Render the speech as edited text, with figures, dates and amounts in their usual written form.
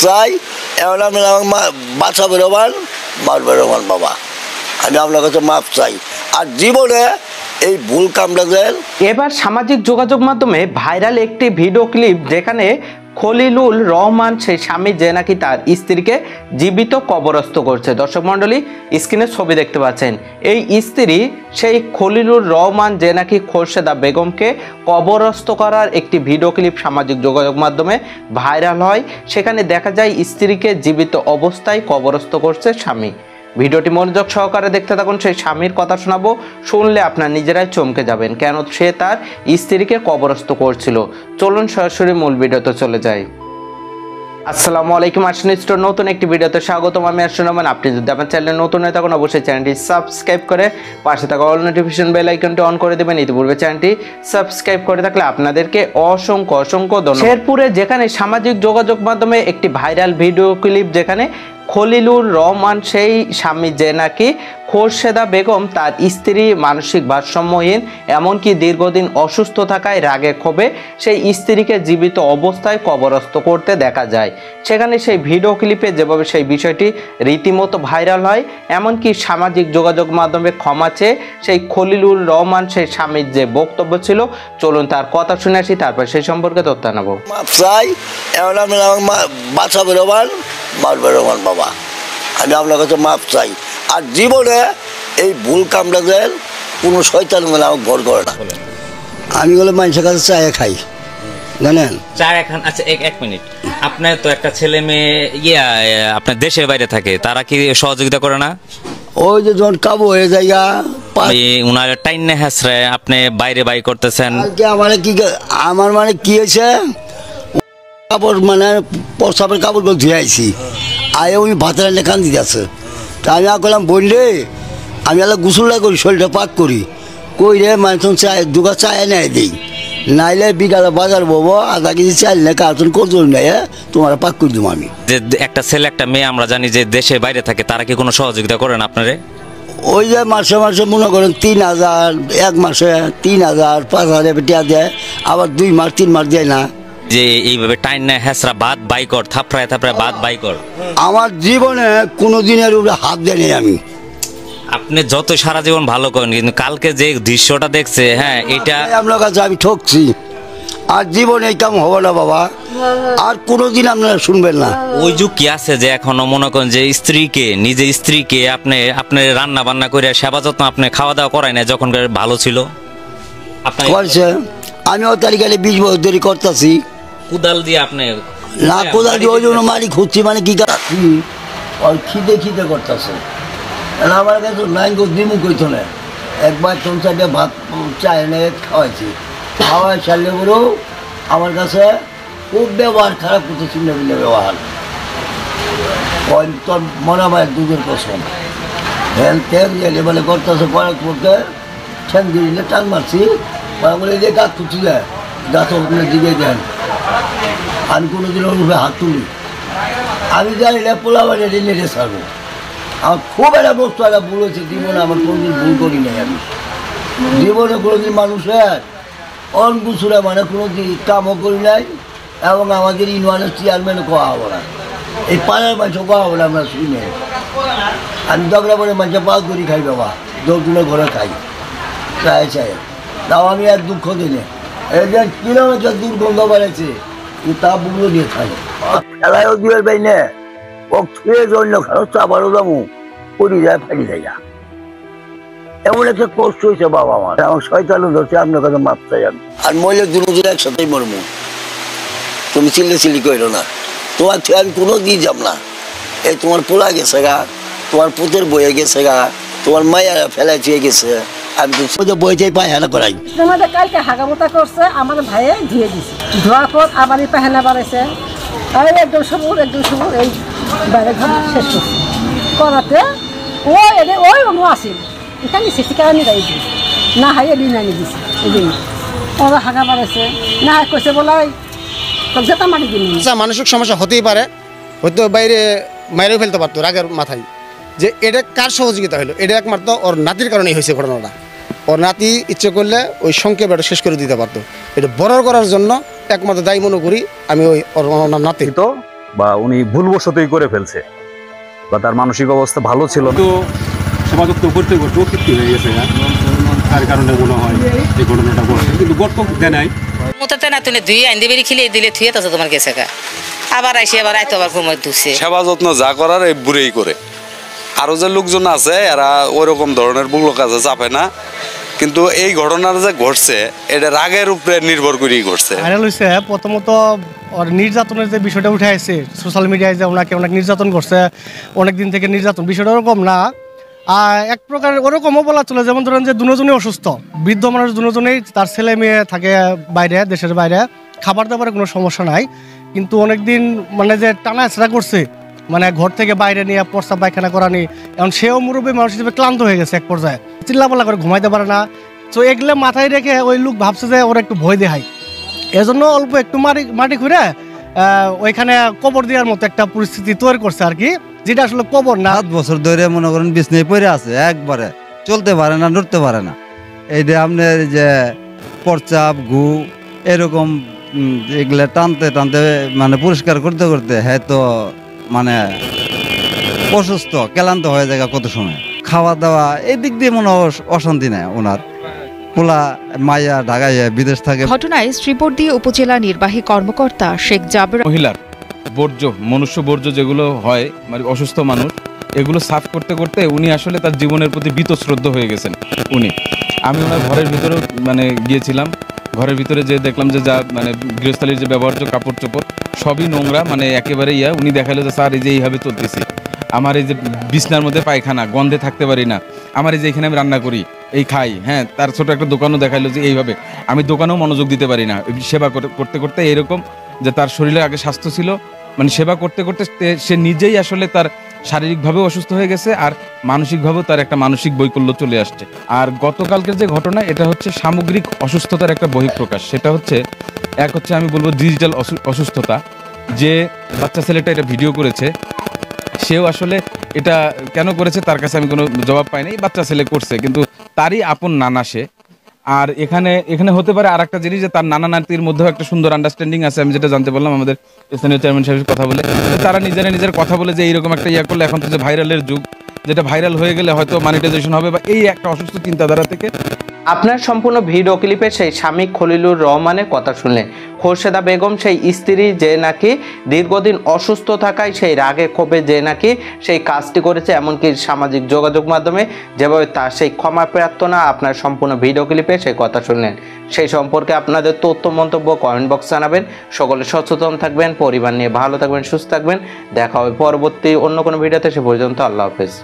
চাই এখন আপনি বাচ্চা বেরোবান মার বেরোবান বাবা, আমি আপনার কাছে মাপ চাই। আর জীবনে এই ভুল কামটা দেন। এবার সামাজিক যোগাযোগ মাধ্যমে ভাইরাল একটি ভিডিও ক্লিপ যেখানে খলিলুর রহমান সেই স্বামী যে নাকি তার স্ত্রীকে জীবিত কবরস্থ করছে। দর্শক মণ্ডলী, স্ক্রিনে ছবি দেখতে পাচ্ছেন, এই স্ত্রী সেই খলিলুর রহমান যে নাকি খোরশেদা বেগমকে কবরস্থ করার একটি ভিডিও ক্লিপ সামাজিক যোগাযোগ মাধ্যমে ভাইরাল হয়। সেখানে দেখা যায় স্ত্রীকে জীবিত অবস্থায় কবরস্থ করছে স্বামী। ভিডিওটি মনোযোগ সহকারে দেখতে থাকুন, সেই স্বামীর কথা শোনাবো, শুনলে আপনার নিজেরাই চমকে যাবেন কেন সে তার স্ত্রীকে কবরস্থ করছিল। চলুন সরাসরি মূল ভিডিওতে চলে যাই। আসসালামু আলাইকুম, আর্শন স্টোর নতুন একটি ভিডিওতে স্বাগতম। আমি আর্শন রহমান। আপনি যদি আমার চ্যানেলে নতুন হয়ে থাকুন অবশ্যই চ্যানেলটি সাবস্ক্রাইব করে পাশে থাকা অল নোটিফিকেশন বেল আইকনটি অন করে দেবেন। ইতিপূর্বে চ্যানেলটি সাবস্ক্রাইব করে থাকলে আপনাদেরকে অসংখ্য ধন্যবাদ। শেরপুরে যেখানে সামাজিক যোগাযোগ মাধ্যমে একটি ভাইরাল ভিডিও ক্লিপ যেখানে খলিলুর রহমান সেই স্বামী যে নাকি খোরশেদা বেগম তার স্ত্রী মানসিক ভারসাম্যহীন এমনকি দীর্ঘদিন অসুস্থ থাকায় রাগে ক্ষোভে সেই স্ত্রীকে জীবিত অবস্থায় কবরস্থ করতে দেখা যায়। সেখানে সেই ভিডিও ক্লিপে যেভাবে সেই বিষয়টি রীতিমতো ভাইরাল হয়, এমনকি সামাজিক যোগাযোগ মাধ্যমে ক্ষমা চেয়ে সেই খলিলুর রহমান সেই স্বামীর যে বক্তব্য ছিল, চলুন তার কথা শুনে আসি, তারপর সেই সম্পর্কে তথ্য নেব। চাই এখন আপনি বাচ্চা বেরোবান মার বেরোবান বাবা, আমি আপনার কাছে মাপ চাই। আর জীবনে এই ভুল কামটা দেন কোনো শয়তান মানে আমাকে ভর করে না। আমি বলে মানুষের কাছে চায় খাই, জানেন চায় খান। আচ্ছা এক মিনিট, আপনার তো একটা ছেলে মেয়ে আপনার দেশের বাইরে থাকে, তারা কি সহযোগিতা করে না? ওই যে যখন কাবু হয়ে যাইগা উনার টাইম নে হাসরে আপনি বাইরে বাই করতেছেন। আমার মানে কি হয়েছে, কাপড় মানে প্রসাবের কাপড়গুলো ধুয়ে আইছি, আয়ে উনি ভাতের রান্না কান দিতে আছে। তা আমি করলাম বোন রে, আমি আলাদা গুসুল্লা করি, শরীরটা পাক করি, কই রে মানুষ চায় দুগা চায় নেয় দিই, নাইলে বিকালে বাজার ববো আধা কেজি চাল না কার্টুন কচুর নেয় তোমার পাক করে দেবো আমি। যে একটা ছেলে একটা মেয়ে আমরা জানি যে দেশের বাইরে থাকে, তারা কি কোনো সহযোগিতা করেন আপনারে? ওই যে মাসে মাসে মনে করেন 3000, এক মাসে 3000 5000 টিয়া দেয়, আবার 2 মাস 3 মাস দেয় না। যে এইভাবে টাইম না হেসরা বাদ বাইকর থাপড়ায় বাদ বাইকর আমার জীবনে কোনো দিনের উপরে হাত দেয়নি আমি। আপনি যত সারা জীবন ভালো করেন, কিন্তু কালকে যে দৃশ্যটা দেখছে, হ্যাঁ এটা আপনার কাছে আমি ঠকছি। আর জীবনে এই কাম হবে না বাবা, আর কোনোদিন আপনারা শুনবেন না। ওই যুগ কি আছে যে এখনো মনে করেন যে স্ত্রীকে নিজে স্ত্রীকে আপনি রান্না বান্না করে সেবা যত্ন আপনি খাওয়া দাওয়া করায় না যখন ভালো ছিল আপনার? আমি ও তারিখে 20 বছর ধরে করতেছি। কুদাল দিয়ে আপনি না, কোদাল দিয়ে ওই জন্য মারি খুঁজছি, মানে কি ওর খিদে করতেছে। আমার কাছে নাই গো দিমু কইতো না, একবার 3-4টা ভাত চায় না খাওয়াইছি, খাওয়াই সারলে বলেও আমার কাছে খুব ব্যবহার খারাপ করতে চিহ্ন বিলে ব্যবহার। ওই তোর মনে হয় দুধের পছন্দ ভ্যান তেল গেলে বলে করতেছে, করার করতে ঠ্যাং দিয়ে টান মারছি, বলে যে গাছ খুঁজছি যায় গাছ দিকে দেন। আমি কোনোদিন ওর উপরে হাত তুলি, আমি জানি না পোলা বাড়ি নেটে ছাড়বো। আমার খুব একটা বস্তু একটা ভুল হয়েছে জীবনে, আমার কোনোদিন ভুল করি নাই আমি জীবনে কোনোদিন মানুষের অনগুছুরা মানে কোনোদিন কামও করি নাই, এবং আমাদের ইউনিয়নের চেয়ারম্যানও কোয়া হবো না, এই পাড়ার মানুষও কোয়া হবো না, আমরা শুনি নাই। আমি দগড়া করে মানুষের পাল করি খাই বাবা, দৌড় ঘরে খাই চায় তাও আমি আর দুঃখ দিই না। এই যে কিলোমিটার দুর্গন্ধ বাড়াইছে তা বুগলো দিয়ে খাই, খেলায়ও দিয়ে পাই না, ও খেয়ে জন্য খারাপ আবারও দামু পড়ি যায় ফাঁড়ি যায়। এমন একটা কষ্ট হয়েছে বাবা আমার শয়তানও ধরছে, আপনার কাছে মাপ চাই আমি। আর মহিলা দুজন একসাথেই মরমু, তুমি চিল্লি করো না, তোমার থেকে আমি কোনো দিন যাব না। এই তোমার পোলা গেছে গা, তোমার পুতের বয়ে গেছে গা, তোমার মায়ের ফেলাই চুয়ে গেছে, আমি তো বইটাই পায়খানা করাই। আমাদের কালকে হাগামোটা করছে, আমাদের ভাইয়ে ধুয়ে দিছে, ধোয়ার পর আবারই পায়খানা বাড়াইছে, একদম সবুর এই বাইরে ঘর শেষ করছে করাতে ওই অনু আসিল এখানে সিসি ক্যামেরা গাই দিই না, হাই এদিন আনি দিছে, এদিন ওরা হাগা বাড়াইছে না, কইছে বলে যেটা মাটি দিন। মানসিক সমস্যা হতেই পারে, হয়তো বাইরে মাইরেও ফেলতে পারতো রাগের মাথায়। যে এটা কার সহযোগিতা হলো, এটা একমাত্র ওর নাতির কারণেই হয়েছে ঘটনাটা। ওর নাতি ইচ্ছে করলে ওই সংক্ষেপে শেষ করে দিতে পারতো। এটা বড় করার জন্য একমাত্র দায়ী মনে করি আমি ওই ওর নাতি। তো বা উনি ভুলবশতই করে ফেলছে বা তার মানসিক অবস্থা ভালো ছিল না। তো সমাজত্ব করতে করতে অতৃপ্তি হয়ে গেছে, তার কারণে মনে হয় এই ঘটনাটা ঘটছে, কিন্তু গর্ত দেয় নাই। মুতাতে না তুমি ধুয়ে আইন দিবে খিলে দিলে থুয়ে তো তোমার গেছে কা আবার আইসি আবার আইতো আবার ঘুমাই ধুছে। সেবা যত্ন যা করার এই বুড়েই করে। আরও যে লোকজন আছে এরা ওইরকম ধরনের বুড়ো কাজে চাপে না, কিন্তু এই ঘটনার যে ঘটছে এটা রাগের উপরে নির্ভর করেই ঘটছে। ভাইরাল হয়েছে প্রথমত ওর নির্যাতনের যে বিষয়টা উঠে আসছে সোশ্যাল মিডিয়ায়, যে ওনাকে অনেক নির্যাতন করছে, অনেক দিন থেকে নির্যাতন, বিষয়টা ওরকম না। আর এক প্রকার ওরকমও বলা চলে, যেমন ধরেন যে দুজনেই অসুস্থ, বৃদ্ধ মানুষ দুজনেই, তার ছেলে মেয়ে থাকে বাইরে, দেশের বাইরে, খাবার দাবারের কোনো সমস্যা নাই, কিন্তু অনেক দিন মানে যে টানা হেঁচড়া করছে, মানে ঘর থেকে বাইরে নিয়ে প্রস্তাব পায়খানা করানি, এখন সেও মুরব্বী মানুষ হিসেবে ক্লান্ত হয়ে গেছে এক পর্যায়ে, চিল্লাপাল্লা করে ঘুমাইতে পারে না। তো এগুলো মাথায় রেখে ওই লোক ভাবছে যে ওরা একটু ভয় দেখায়, এজন্য অল্প একটু মাটি খুঁড়ে ওইখানে কবর দেওয়ার মতো একটা পরিস্থিতি তৈরি করছে আর কি, যেটা আসলে কবর না। 7 বছর ধরে মনে করেন বিছনায় পড়ে আছে, একবারে চলতে পারে না, নড়তে পারে না। এই যে আপনার যে পরচাপ গু এরকম এগুলা টানতে টানতে মানে পরিষ্কার করতে করতে হ্যাঁ তো মানে অসুস্থ ক্লান্ত হয়ে যায় কত সময়। খাওয়া দাওয়া এই দিক দিয়ে মনে অশান্তি নেই ওনার। পোলা মাইয়া ঢাকায় বিদেশ থাকে। ঘটনায় শ্রীবর্দী উপজেলা নির্বাহী কর্মকর্তা শেখ জাবের মহিলার বর্জ্য, মনুষ্য বর্জ্য যেগুলো হয় মানে অসুস্থ মানুষ, এগুলো সাফ করতে করতে উনি আসলে তার জীবনের প্রতি বীতশ্রদ্ধ হয়ে গেছেন উনি। আমি ওনার ঘরের ভিতরেও মানে গিয়েছিলাম, ঘরের ভিতরে যে দেখলাম যে যা মানে গৃহস্থালীর যে ব্যবহার্য কাপড় চোপড় সবই নোংরা, মানে একেবারে উনি দেখালো যে স্যার এই যে এইভাবে চলতেছি, আমার এই যে বিছনার মধ্যে পায়খানা, গন্ধে থাকতে পারি না, আমার এই যে এখানে আমি রান্না করি এই খাই, হ্যাঁ তার ছোট একটা দোকানও দেখাইলো যে এইভাবে আমি দোকানেও মনোযোগ দিতে পারি না, সেবা করতে করতে এরকম যে তার শরীরে আগে স্বাস্থ্য ছিল, মানে সেবা করতে করতে সে নিজেই আসলে তার শারীরিকভাবেও অসুস্থ হয়ে গেছে আর মানসিকভাবেও তার একটা মানসিক বৈকল্য চলে আসছে। আর গতকালকের যে ঘটনা, এটা হচ্ছে সামগ্রিক অসুস্থতার একটা বহিঃপ্রকাশ। সেটা হচ্ছে এক হচ্ছে আমি বলবো ডিজিটাল অসুস্থতা। যে বাচ্চা ছেলেটা এটা ভিডিও করেছে সেও আসলে এটা কেন করেছে তার কাছে আমি কোনো জবাব পাই নাই, বাচ্চা ছেলে করছে, কিন্তু তারই আপন নানা সে। আর এখানে হতে পারে আর একটা জিনিস যে তার নানা নাতির মধ্যেও একটা সুন্দর আন্ডারস্ট্যান্ডিং আছে, আমি যেটা জানতে পারলাম আমাদের স্থানীয় চেয়ারম্যান সাহেবের কথা বলে, তারা নিজের কথা বলে যে এইরকম একটা করলে, এখন তো যে ভাইরালের যুগ, যেটা ভাইরাল হয়ে গেলে হয়তো মনিটাইজেশন হবে, বা এই একটা অসুস্থ চিন্তাধারা থেকে। আপনার সম্পূর্ণ ভিডিও ক্লিপে সেই স্বামী খলিলুর রহমানের কথা শুনলেন। খোরশেদা বেগম সেই স্ত্রী যে নাকি দীর্ঘদিন অসুস্থ থাকায় সেই রাগে ক্ষোভে যে নাকি সেই কাজটি করেছে, এমনকি সামাজিক যোগাযোগ মাধ্যমে যেভাবে তার সেই ক্ষমা প্রার্থনা আপনার সম্পূর্ণ ভিডিও ক্লিপে সেই কথা শুনলেন। সেই সম্পর্কে আপনাদের তথ্য মন্তব্য কমেন্ট বক্স জানাবেন। সকলে সচেতন থাকবেন, পরিবার নিয়ে ভালো থাকবেন, সুস্থ থাকবেন। দেখা হবে পরবর্তী অন্য কোনো ভিডিওতে। সে পর্যন্ত আল্লাহ হাফেজ।